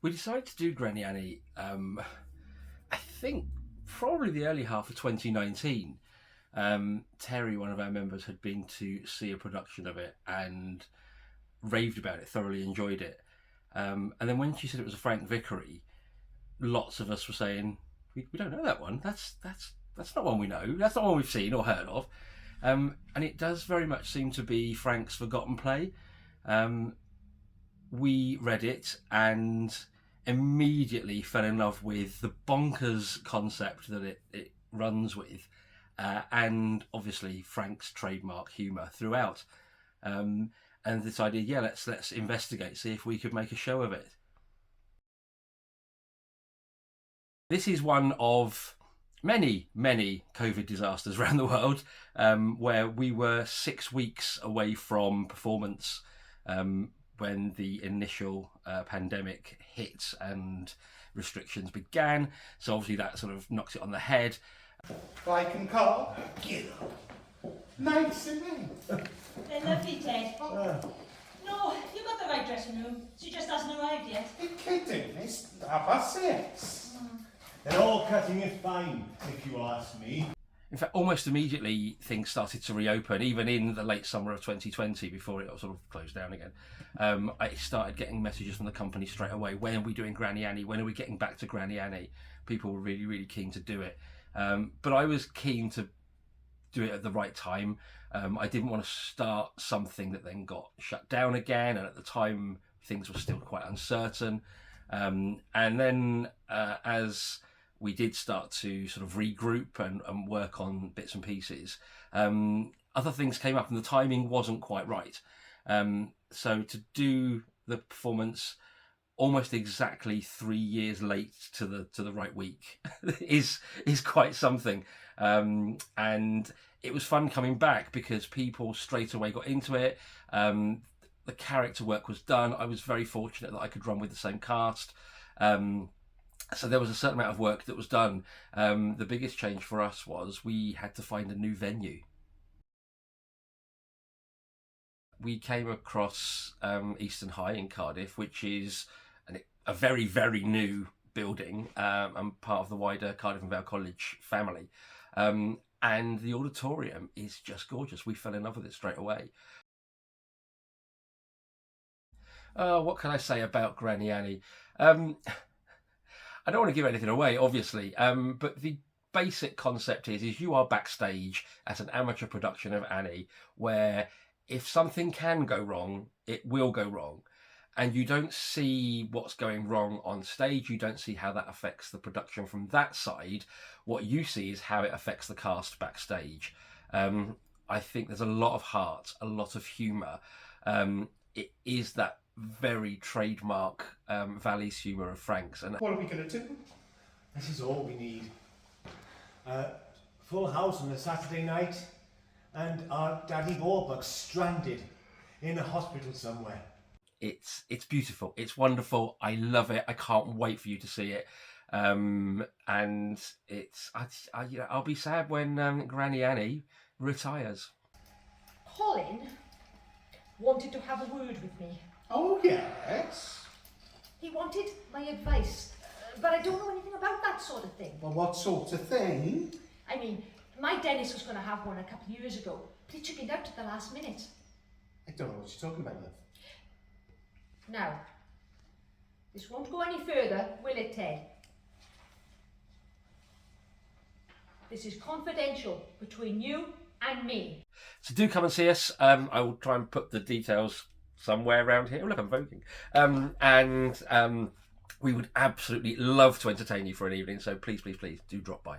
We decided to do Granny Annie, I think probably the early half of 2019. Terry, one of our members, had been to see a production of it and raved about it, thoroughly enjoyed it. And then when she said it was a Frank Vickery, lots of us were saying, we don't know that one. That's not one we know. That's not one we've seen or heard of. And it does very much seem to be Frank's forgotten play. We read it and immediately fell in love with the bonkers concept that it runs with, and obviously Frank's trademark humour throughout. And this idea, yeah, let's investigate, see if we could make a show of it. This is one of many COVID disasters around the world, where we were 6 weeks away from performance when the initial pandemic hit and restrictions began. So obviously that sort of knocks it on the head. Bike and car, get up. Nice, isn't it? They're lovely, Ted. No, you got the right dressing room. She just hasn't arrived yet. You're kidding, it's 6:30. They're all cutting it fine, if you ask me. In fact, almost immediately things started to reopen, even in the late summer of 2020, before it sort of closed down again. I started getting messages from the company straight away. When are we doing Granny Annie? When are we getting back to Granny Annie? People were really keen to do it. But I was keen to do it at the right time. I didn't want to start something that then got shut down again. And at the time, things were still quite uncertain. And then as we did start to sort of regroup and work on bits and pieces, other things came up and the timing wasn't quite right. So to do the performance almost exactly 3 years late to the right week is quite something. And it was fun coming back because people straight away got into it. The character work was done. I was very fortunate that I could run with the same cast. So there was a certain amount of work that was done. The biggest change for us was we had to find a new venue. We came across Eastern High in Cardiff, which is a very new building and part of the wider Cardiff and Vale College family. And the auditorium is just gorgeous. We fell in love with it straight away. What can I say about Granny Annie? I don't want to give anything away, obviously, but the basic concept is you are backstage at an amateur production of Annie, where if something can go wrong, it will go wrong. And you don't see what's going wrong on stage. You don't see how that affects the production from that side. What you see is how it affects the cast backstage. I think there's a lot of heart, a lot of humour. It is that very trademark Valley's humour of Frank's. And What are we going to do? This is all we need. Full house on a Saturday night, and our Daddy Warbucks stranded in a hospital somewhere. It's beautiful. It's wonderful. I love it. I can't wait for you to see it. And it's I'll be sad when Granny Annie retires. Colin wanted to have a word with me. Oh, yes. He wanted my advice, but I don't know anything about that sort of thing. Well, what sort of thing? I mean, my dentist was going to have one a couple of years ago, but he chickened out at the last minute. I don't know what you're talking about, love. Now, this won't go any further, will it, Ted? This is confidential between you and me. So do come and see us. I will try and put the details somewhere around here. Oh, look, I'm voting. And we would absolutely love to entertain you for an evening. So please do drop by.